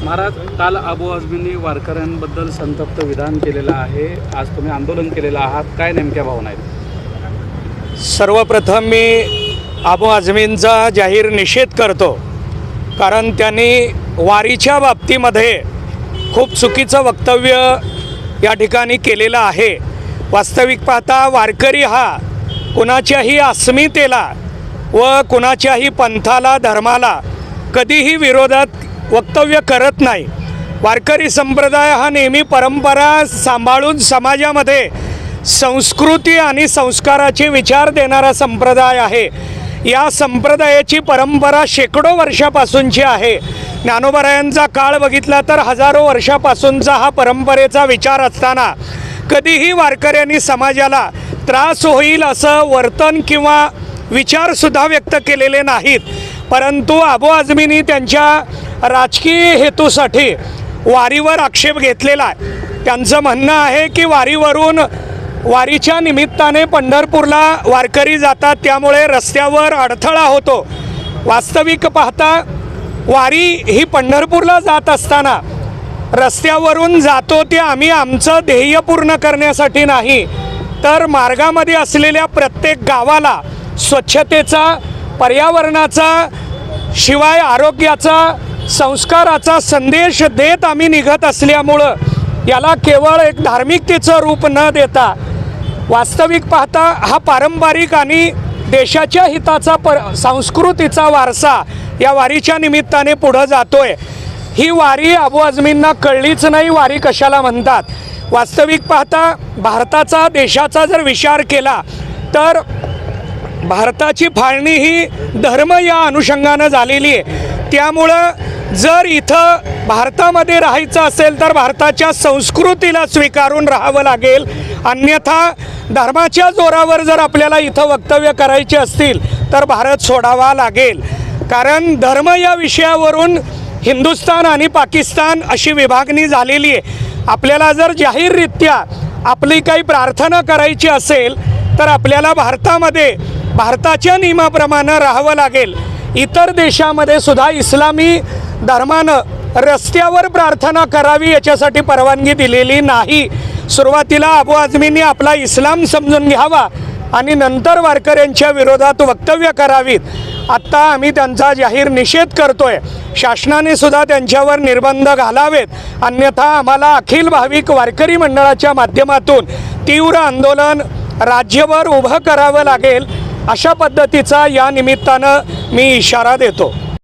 महाराज, काल अबू आझमींनी वारकऱ्यांबद्दल संतप्त विधान केलेलं आहे. आज तुम्ही आंदोलन केलेलं आहात, काय नेमक्या भावना आहेत? सर्वप्रथम मी अबू आझमींचा जाहीर निषेध करतो, कारण त्यांनी वारीच्या बाबतीमध्ये खूप चुकीचं वक्तव्य या ठिकाणी केलेलं आहे. वास्तविक पाहता वारकरी हा कुणाच्याही अस्मितेला व कुणाच्याही पंथाला धर्माला कधीही विरोधात वक्तव्य करत नाही. वारकरी संप्रदाय हा नेहमी परंपरा सांभाळून समाजामध्ये संस्कृती आणि संस्काराचे विचार देणारा संप्रदाय आहे. या संप्रदायाची परंपरा शेकडो वर्षापासूनची आहे. ज्ञानोबरायांचा काळ बघितला तर हजारो वर्षापासूनचा हा परंपरेचा विचार असताना कधीही वारकऱ्यांनी समाजाला त्रास होईल असं वर्तन किंवा विचारसुद्धा व्यक्त केलेले नाहीत. परंतु अबू आझमींनी त्यांच्या राजकीय हेतूसाठी वारीवर आक्षेप घेतलेला आहे. त्यांचं म्हणणं आहे की वारीच्या निमित्ताने पंढरपूरला वारकरी जातात, त्यामुळे रस्त्यावर अडथळा होतो. वास्तविक पाहता वारी ही पंढरपूरला जात असताना रस्त्यावरून जातो ते आम्ही आमचं ध्येय पूर्ण करण्यासाठी नाही, तर मार्गामध्ये असलेल्या प्रत्येक गावाला स्वच्छतेचा, पर्यावरणाचा, शिवाय आरोग्याचा, संस्काराचा संदेश देत आम्ही निघत असल्यामुळं याला केवळ एक धार्मिकतेचं रूप न देता वास्तविक पाहता हा पारंपरिक आणि देशाच्या हिताचा संस्कृतीचा वारसा या वारीच्या निमित्ताने पुढं जातोय. ही वारी अबू आझमींना कळलीच नाही. वारी कशाला म्हणतात? वास्तविक पाहता भारताचा, देशाचा जर विचार केला तर भारताची फाळणी ही धर्म या अनुषंगानं झालेली आहे. त्यामुळं जर इथं भारतामध्ये राहायचं असेल तर भारताच्या संस्कृतीला स्वीकारून राहावं लागेल, अन्यथा धर्माच्या जोरावर जर आपल्याला इथं वक्तव्य करायचे असतील तर भारत सोडावा लागेल. कारण धर्म या विषयावरून हिंदुस्थान आणि पाकिस्तान अशी विभागणी झालेली आहे. आपल्याला जर जाहीररित्या आपली काही प्रार्थना करायची असेल तर आपल्याला भारतामध्ये भारताच्या नियमाप्रमाणे राहावं लागेल. इतर देशामध्ये सुद्धा इस्लामी धर्मानं रस्त्यावर प्रार्थना करावी याच्यासाठी परवानगी दिलेली नाही. सुरुवातीला अबू आझमींनी आपला इस्लाम समजून घ्यावा आणि नंतर वारकऱ्यांच्या विरोधात वक्तव्य करावीत. आत्ता आम्ही त्यांचा जाहीर निषेध करतोय. शासनाने सुद्धा त्यांच्यावर निर्बंध घालावेत, अन्यथा आम्हाला अखिल भाविक वारकरी मंडळाच्या माध्यमातून तीव्र आंदोलन राज्यभर उभं करावं लागेल, अशा पद्धतीचा या निमित्तानं मी इशारा देतो.